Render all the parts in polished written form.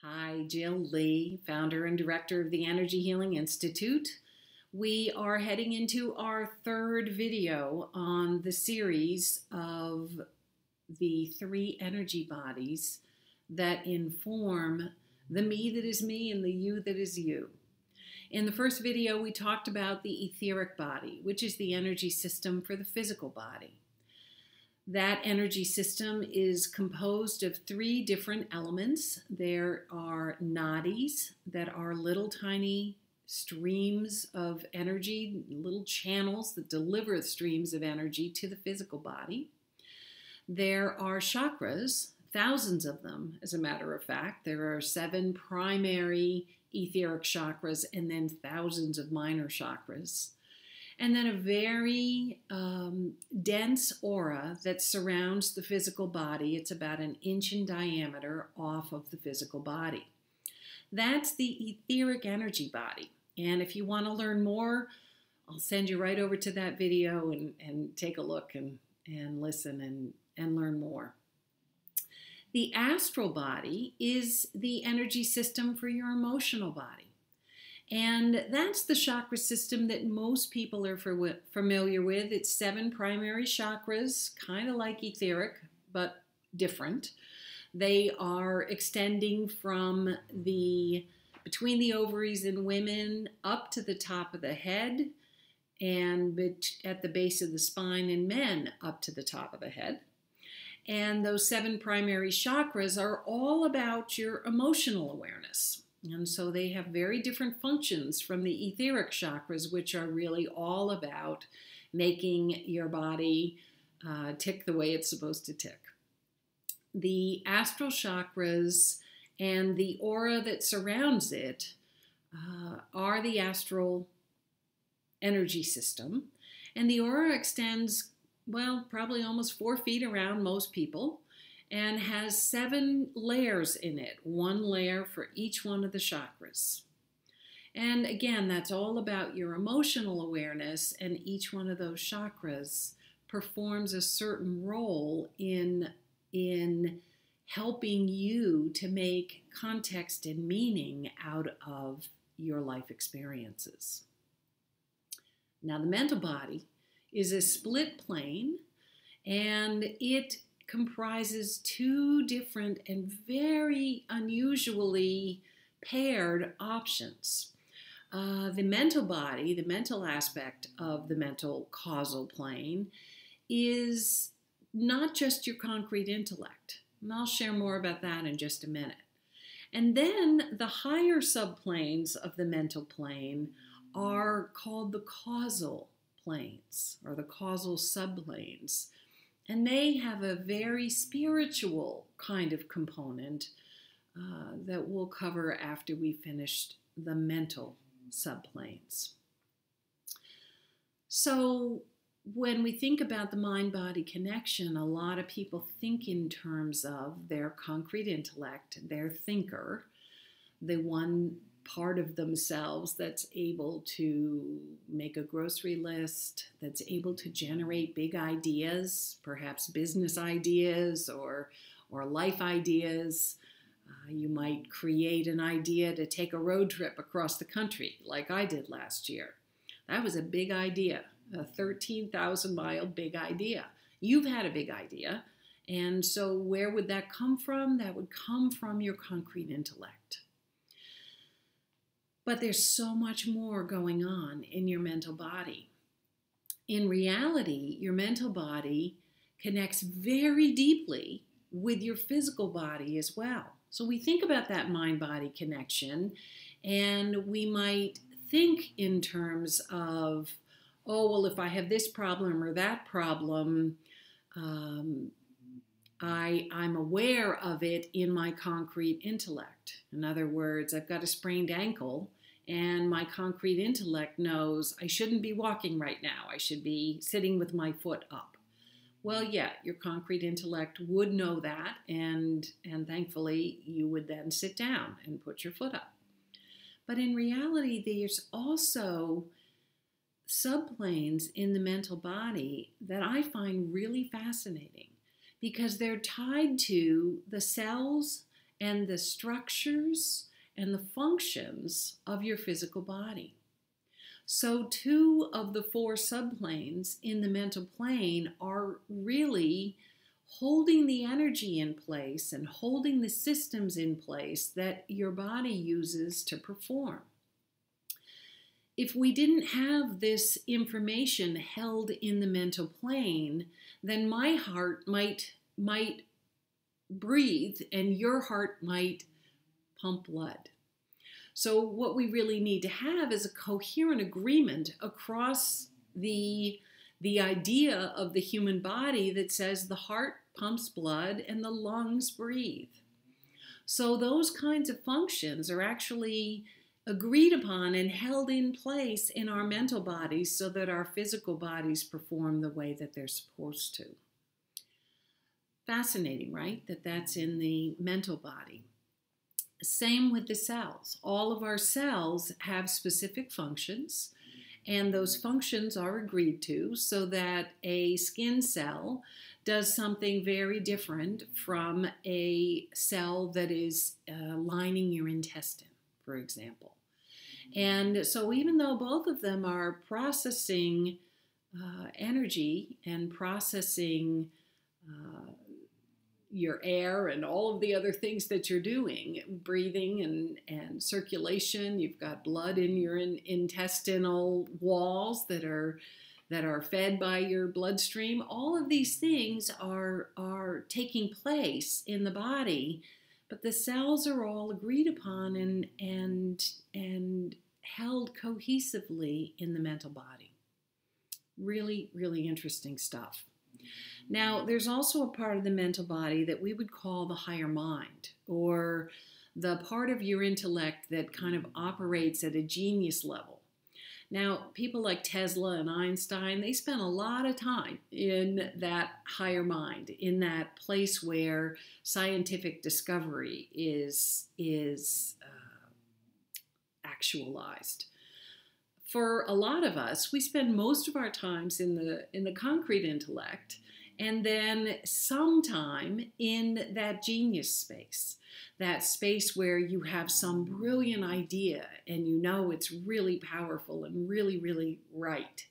Hi, Jill Lee, founder and director of the Energy Healing Institute. We are heading into our third video on the series of the three energy bodies that inform the me that is me and the you that is you. In the first video, we talked about the etheric body, which is the energy system for the physical body. That energy system is composed of three different elements. There are nadis that are little tiny streams of energy, little channels that deliver streams of energy to the physical body. There are chakras, thousands of them, as a matter of fact. There are 7 primary etheric chakras and then thousands of minor chakras. And then a very dense aura that surrounds the physical body. It's about 1 inch in diameter off of the physical body. That's the etheric energy body. And if you want to learn more, I'll send you right over to that video and take a look and listen and learn more. The astral body is the energy system for your emotional body. And that's the chakra system that most people are familiar with. It's 7 primary chakras, kind of like etheric, but different. They are extending from between the ovaries in women up to the top of the head, and at the base of the spine in men up to the top of the head. And those 7 primary chakras are all about your emotional awareness. And so they have very different functions from the etheric chakras, which are really all about making your body tick the way it's supposed to tick. The astral chakras and the aura that surrounds it are the astral energy system. And the aura extends, well, probably almost 4 feet around most people, and has 7 layers in it, 1 layer for each one of the chakras. And again, that's all about your emotional awareness, and each one of those chakras performs a certain role in helping you to make context and meaning out of your life experiences. Now, the mental body is a split plane, and it comprises 2 different and very unusually paired options. The mental body, the mental aspect of the mental causal plane, is not just your concrete intellect. And I'll share more about that in just a minute. And then the higher subplanes of the mental plane are called the causal planes, or the causal subplanes. And they have a very spiritual kind of component that we'll cover after we finished the mental subplanes. So when we think about the mind-body connection, a lot of people think in terms of their concrete intellect, their thinker, the one part of themselves that's able to make a grocery list, that's able to generate big ideas, perhaps business ideas or life ideas. You might create an idea to take a road trip across the country like I did last year. That was a big idea, a 13,000-mile big idea. You've had a big idea, and so where would that come from? That would come from your concrete intellect. But there's so much more going on in your mental body. In reality, your mental body connects very deeply with your physical body as well. So we think about that mind-body connection, and we might think in terms of, oh, well, if I have this problem or that problem, I'm aware of it in my concrete intellect. In other words, I've got a sprained ankle, and my concrete intellect knows I shouldn't be walking right now. I should be sitting with my foot up. Well, yeah, your concrete intellect would know that, and thankfully you would then sit down and put your foot up. But in reality, there's also subplanes in the mental body that I find really fascinating, because they're tied to the cells and the structures and the functions of your physical body. So 2 of the 4 subplanes in the mental plane are really holding the energy in place and holding the systems in place that your body uses to perform. If we didn't have this information held in the mental plane, then my heart might breathe and your heart might pump blood. So what we really need to have is a coherent agreement across the idea of the human body that says the heart pumps blood and the lungs breathe. So those kinds of functions are actually agreed upon and held in place in our mental bodies so that our physical bodies perform the way that they're supposed to. Fascinating, right? That's in the mental body. Same with the cells. All of our cells have specific functions, and those functions are agreed to so that a skin cell does something very different from a cell that is lining your intestine, for example. And so even though both of them are processing energy and processing your air and all of the other things that you're doing, breathing and circulation, you've got blood in your intestinal walls that are fed by your bloodstream. All of these things are taking place in the body, but the cells are all agreed upon and held cohesively in the mental body. Really, really interesting stuff. Now, there's also a part of the mental body that we would call the higher mind, or the part of your intellect that kind of operates at a genius level. Now, people like Tesla and Einstein, they spent a lot of time in that higher mind, in that place where scientific discovery is actualized. For a lot of us, we spend most of our times in the concrete intellect, and then sometime in that genius space, that space where you have some brilliant idea and you know it's really powerful and really, really right.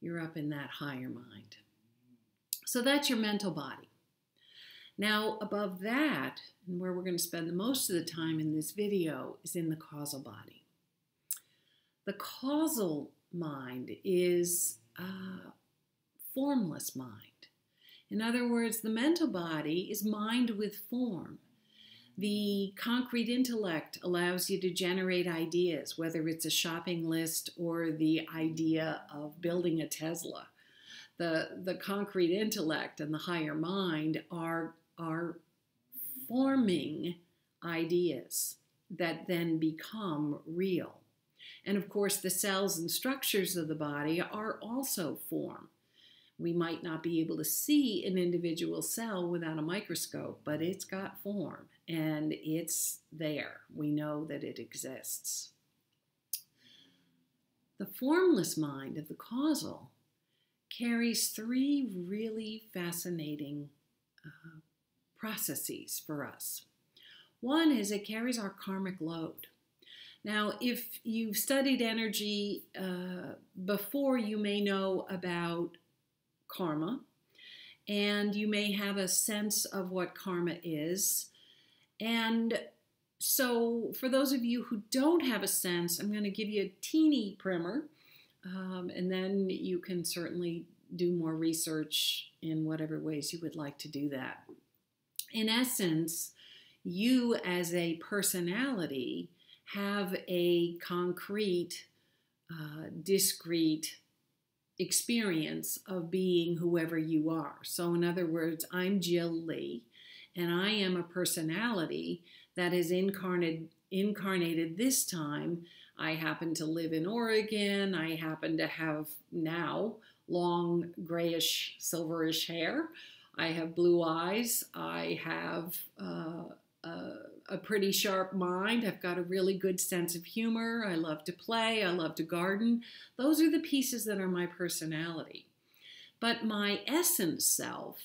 You're up in that higher mind. So that's your mental body. Now, above that, and where we're going to spend the most of the time in this video, is in the causal body. The causal mind is a formless mind. In other words, the mental body is mind with form. The concrete intellect allows you to generate ideas, whether it's a shopping list or the idea of building a Tesla. The concrete intellect and the higher mind are forming ideas that then become real. And of course, the cells and structures of the body are also form. We might not be able to see an individual cell without a microscope, but it's got form and it's there. We know that it exists. The formless mind of the causal carries 3 really fascinating processes for us. One is it carries our karmic load. Now, if you've studied energy before, you may know about karma, and you may have a sense of what karma is. And so for those of you who don't have a sense, I'm going to give you a teeny primer, and then you can certainly do more research in whatever ways you would like to do that. In essence, you as a personality have a concrete, discrete experience of being whoever you are. So in other words, I'm Jill Lee, and I am a personality that is incarnated this time. I happen to live in Oregon. I happen to have now long grayish, silverish hair. I have blue eyes. I have a pretty sharp mind. I've got a really good sense of humor. I love to play. I love to garden. Those are the pieces that are my personality. But my essence self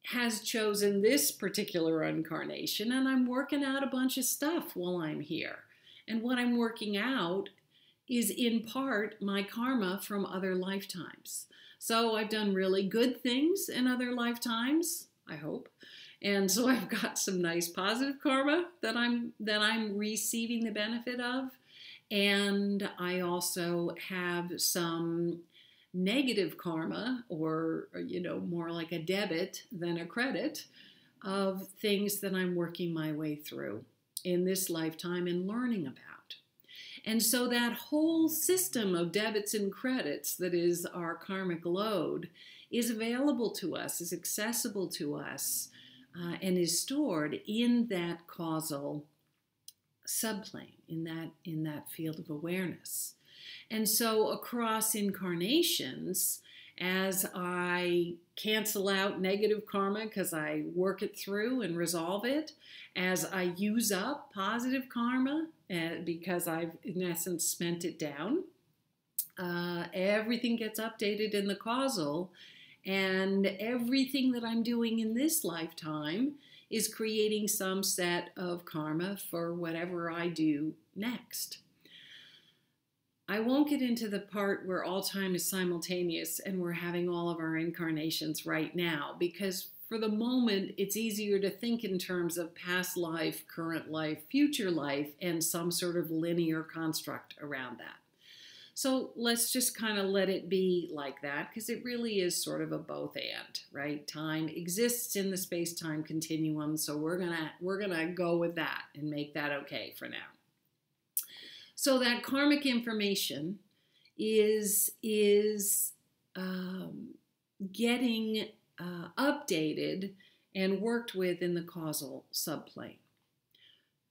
has chosen this particular incarnation, and I'm working out a bunch of stuff while I'm here. And what I'm working out is in part my karma from other lifetimes. So I've done really good things in other lifetimes, I hope. And so I've got some nice positive karma that I'm receiving the benefit of. And I also have some negative karma, or more like a debit than a credit, of things that I'm working my way through in this lifetime and learning about. And so that whole system of debits and credits that is our karmic load is available to us, is accessible to us, and is stored in that causal subplane, in that field of awareness. And so across incarnations, as I cancel out negative karma because I work it through and resolve it, as I use up positive karma because I've, in essence, spent it down, everything gets updated in the causal, and everything that I'm doing in this lifetime is creating some set of karma for whatever I do next. I won't get into the part where all time is simultaneous and we're having all of our incarnations right now, because for the moment, it's easier to think in terms of past life, current life, future life, and some sort of linear construct around that. So let's just kind of let it be like that, because it really is sort of a both and, right? Time exists in the space-time continuum, so we're gonna go with that and make that okay for now. So that karmic information is getting updated and worked with in the causal subplane.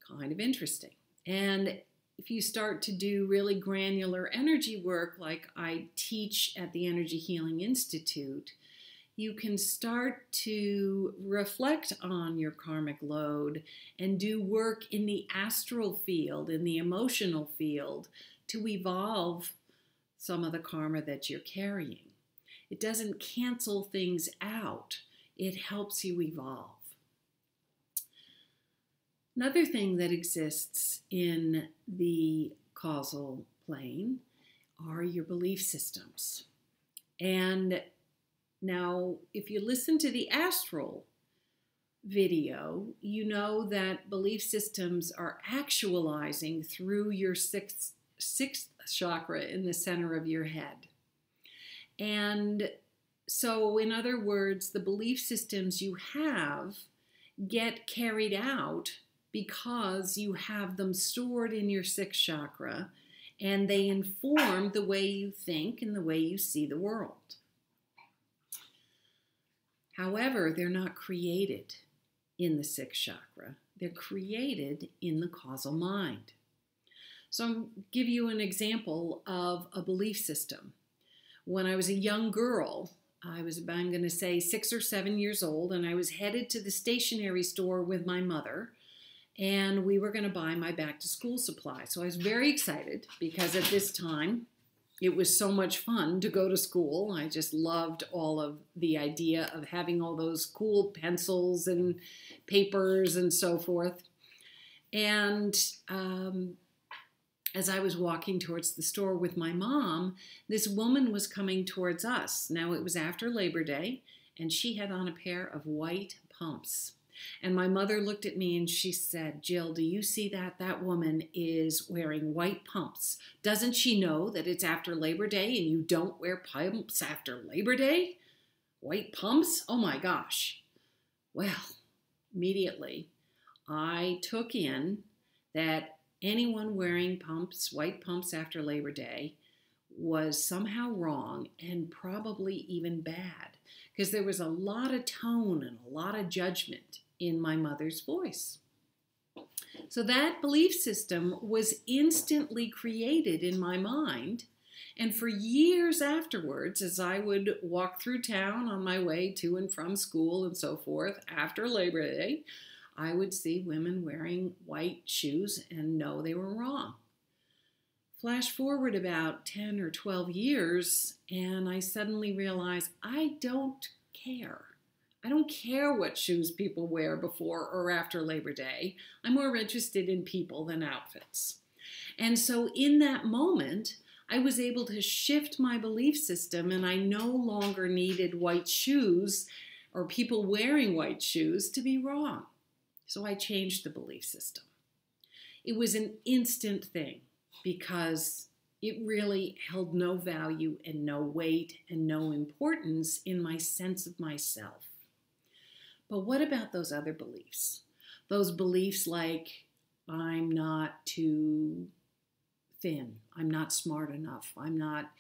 Kind of interesting. And if you start to do really granular energy work like I teach at the Energy Healing Institute, you can start to reflect on your karmic load and do work in the astral field, in the emotional field, to evolve some of the karma that you're carrying. It doesn't cancel things out. It helps you evolve. Another thing that exists in the causal plane are your belief systems. And now, if you listen to the astral video, you know that belief systems are actualizing through your sixth chakra in the center of your head. And so, in other words, the belief systems you have get carried out because you have them stored in your sixth chakra, and they inform the way you think and the way you see the world. However, they're not created in the sixth chakra. They're created in the causal mind. So I'll give you an example of a belief system. When I was a young girl, I'm going to say 6 or 7 years old, and I was headed to the stationery store with my mother, and we were going to buy my back-to-school supplies. So I was very excited because at this time, it was so much fun to go to school. I just loved all of the idea of having all those cool pencils and papers and so forth. And as I was walking towards the store with my mom, this woman was coming towards us. Now, it was after Labor Day, and she had on a pair of white pumps. And my mother looked at me and she said, "Jill, do you see that? That woman is wearing white pumps. Doesn't she know that it's after Labor Day and you don't wear pumps after Labor Day? White pumps? Oh my gosh." Well, immediately I took in that anyone wearing pumps, white pumps after Labor Day, was somehow wrong and probably even bad, because there was a lot of tone and a lot of judgment in my mother's voice. So that belief system was instantly created in my mind, and for years afterwards, as I would walk through town on my way to and from school and so forth after Labor Day, I would see women wearing white shoes and know they were wrong. Flash forward about 10 or 12 years, and I suddenly realized I don't care. I don't care what shoes people wear before or after Labor Day. I'm more interested in people than outfits. And so in that moment, I was able to shift my belief system, and I no longer needed white shoes or people wearing white shoes to be wrong. So I changed the belief system. It was an instant thing because it really held no value and no weight and no importance in my sense of myself. But what about those other beliefs? Those beliefs like, I'm not too thin, I'm not smart enough, I'm not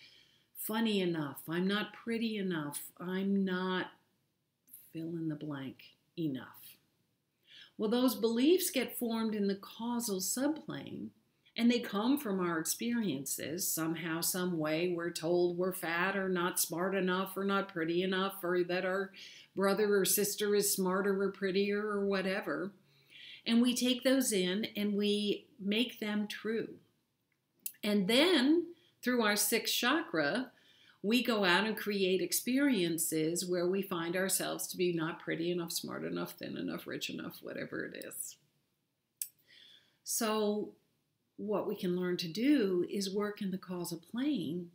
funny enough, I'm not pretty enough, I'm not fill in the blank enough. Well, those beliefs get formed in the causal subplane, and they come from our experiences. Somehow, some way, we're told we're fat or not smart enough or not pretty enough, or that our brother or sister is smarter or prettier or whatever. And we take those in and we make them true. And then, through our sixth chakra, we go out and create experiences where we find ourselves to be not pretty enough, smart enough, thin enough, rich enough, whatever it is. So what we can learn to do is work in the causal plane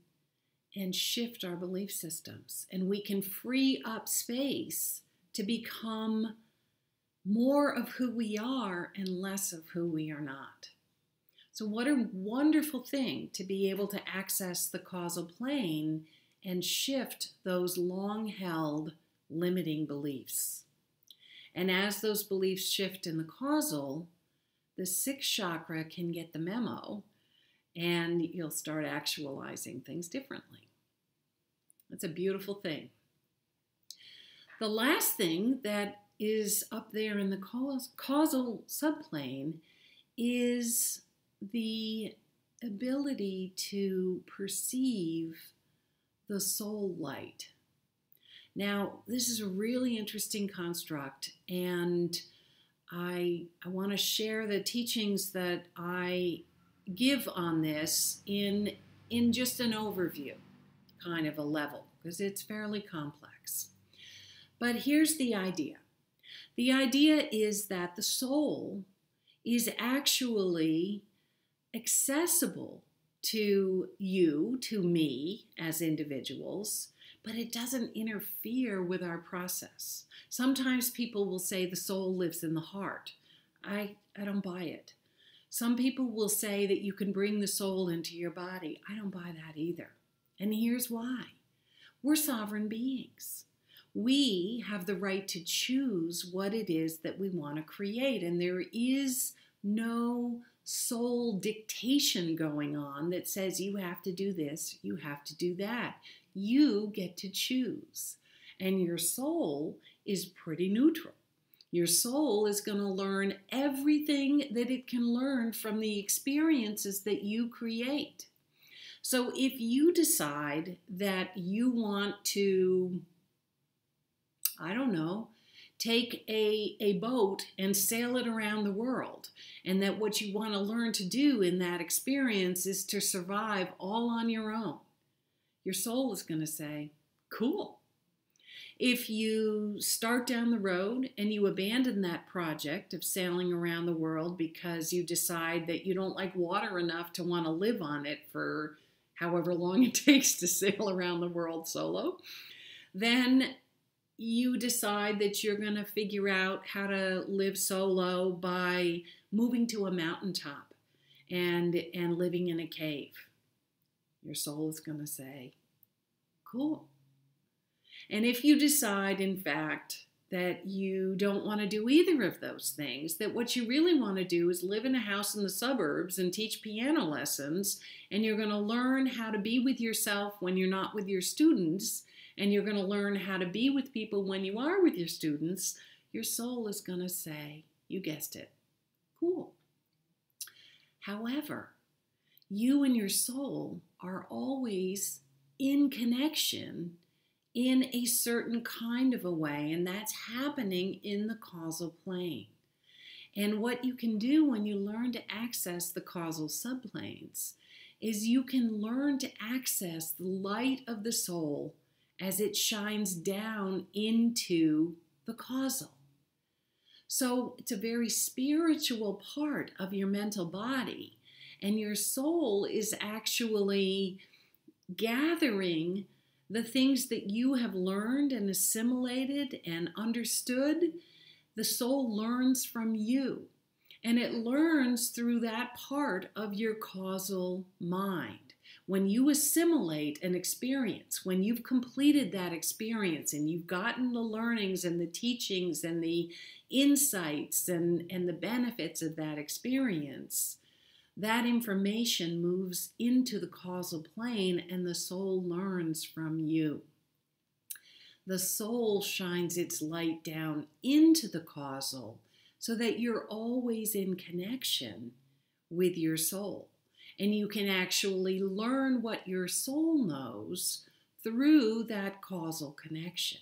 and shift our belief systems. And we can free up space to become more of who we are and less of who we are not. So what a wonderful thing to be able to access the causal plane and shift those long-held limiting beliefs. And as those beliefs shift in the causal, the sixth chakra can get the memo and you'll start actualizing things differently. That's a beautiful thing. The last thing that is up there in the causal subplane is the ability to perceive the soul light. Now, this is a really interesting construct, and I want to share the teachings that I give on this in just an overview kind of a level, because it's fairly complex. But here's the idea. The idea is that the soul is actually accessible to you, to me as individuals, but it doesn't interfere with our process. Sometimes people will say the soul lives in the heart. I don't buy it. Some people will say that you can bring the soul into your body. I don't buy that either. And here's why. We're sovereign beings. We have the right to choose what it is that we want to create, and there is no soul dictation going on that says you have to do this, you have to do that. You get to choose. And your soul is pretty neutral. Your soul is going to learn everything that it can learn from the experiences that you create. So if you decide that you want to, I don't know, take a boat and sail it around the world, and that what you want to learn to do in that experience is to survive all on your own, your soul is going to say, cool. If you start down the road and you abandon that project of sailing around the world because you decide that you don't like water enough to want to live on it for however long it takes to sail around the world solo, then you decide that you're going to figure out how to live solo by moving to a mountaintop and living in a cave. Your soul is going to say, cool. And if you decide, in fact, that you don't want to do either of those things, that what you really want to do is live in a house in the suburbs and teach piano lessons, and you're going to learn how to be with yourself when you're not with your students, and you're going to learn how to be with people when you are with your students, your soul is going to say, you guessed it, cool. However, you and your soul are always in connection in a certain kind of a way, and that's happening in the causal plane. And what you can do when you learn to access the causal subplanes is you can learn to access the light of the soul as it shines down into the causal. So it's a very spiritual part of your mental body, and your soul is actually gathering the things that you have learned and assimilated and understood. The soul learns from you, and it learns through that part of your causal mind. When you assimilate an experience, when you've completed that experience and you've gotten the learnings and the teachings and the insights and the benefits of that experience, that information moves into the causal plane and the soul learns from you. The soul shines its light down into the causal so that you're always in connection with your soul. And you can actually learn what your soul knows through that causal connection.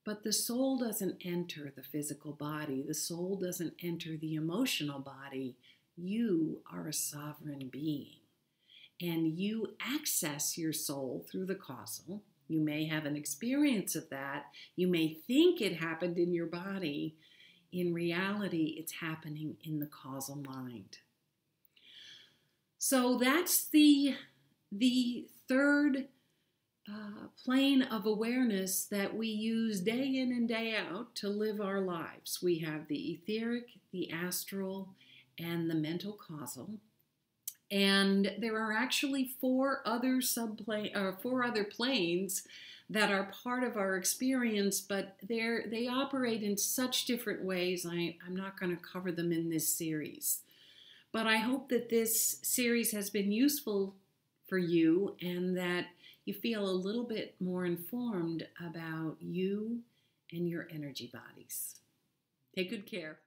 But the soul doesn't enter the physical body. The soul doesn't enter the emotional body. You are a sovereign being. And you access your soul through the causal. You may have an experience of that. You may think it happened in your body. In reality, it's happening in the causal mind. So that's the third plane of awareness that we use day in and day out to live our lives. We have the etheric, the astral, and the mental causal. And there are actually four other planes that are part of our experience, but they operate in such different ways. I'm not going to cover them in this series. But I hope that this series has been useful for you and that you feel a little bit more informed about you and your energy bodies. Take good care.